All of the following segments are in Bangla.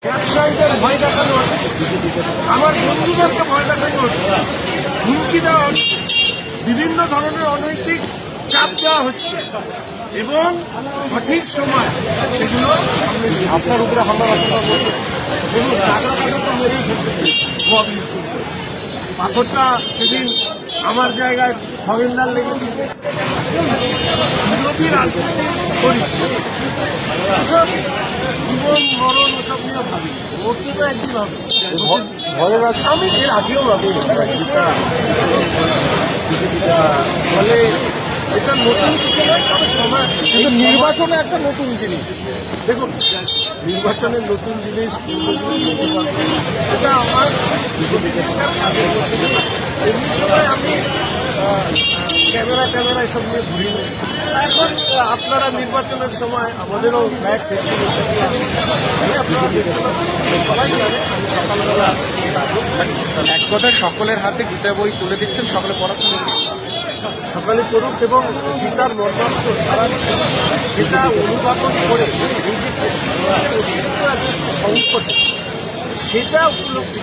ব্যবসায়ীদের ভয় দেখানো হচ্ছে, আমার বন্ধুদেরকে ভয় দেখানো হচ্ছে, হুমকি দেওয়া হচ্ছে, বিভিন্ন ধরনের অনৈতিক চাপ দেওয়া হচ্ছে এবং সঠিক সময় সেগুলো আপনার উপরে হামলা করছে। দেখুন টাকা তো মেরেই ফেলতে চেয়েছে। পাথরটা সেদিন আমার জায়গায় খগেনদার লেগেছে। বিরোধী রাজনীতি করি, এসব জীবন মরণ ওসব নিয়ে ভাবি, মরতে তো একদিন হবে। আমি এর আগেও ভাবি ফলে এটা নতুন কিছু নয়, তবে সময় কিন্তু নির্বাচনে একটা নতুন জিনিস। দেখুন নির্বাচনের নতুন জিনিস এটা আমার কাজের মধ্যে এমনি সময় আমি ক্যামেরা এসব নিয়ে ঘুরি না। এখন আপনারা নির্বাচনের সময় আমাদেরও ব্যাগ আপনারা দেখতে পাচ্ছেন, সবাই জানে আমি সকালবেলা এক কথায় সকলের হাতে গীতা বই তুলে দিচ্ছেন, সকলে পড়াশোনা সকালে করুক এবং গীতার মর্মার্থ সারা সেটা অনুবাদন করে এই যে পশ্চিমবঙ্গের অস্তিত্ব আছে সংকটে সেটা উপলব্ধি।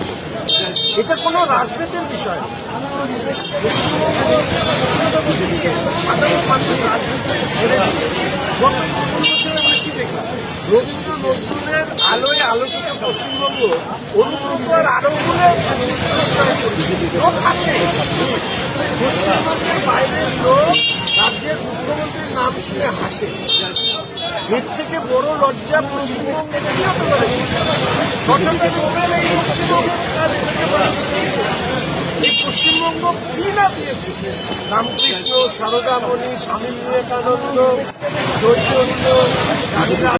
এটা কোনো রাজনীতির বিষয় না। পশ্চিমবঙ্গ সাধারণ মানুষ রাজনীতি ছেড়ে গত 15 বছরে আমরা কি দেখলাম, রবীন্দ্র নজরুলের আলোয় আলোকিত পশ্চিমবঙ্গ অনুপ্রকার আরো বলে লোক আসে। পশ্চিমবঙ্গের বাইরের লোক রাজ্যের মুখ্যমন্ত্রীর নাম শুনে হাসে। এর থেকে বড় লজ্জা পশ্চিমবঙ্গে কি হতে পারে? সচেতন হবেন এই পশ্চিমবঙ্গ এই পশ্চিমবঙ্গ কি না দিয়েছে? রামকৃষ্ণ, সারদামণি, স্বামী বিবেকানন্দ, চৈতন্য,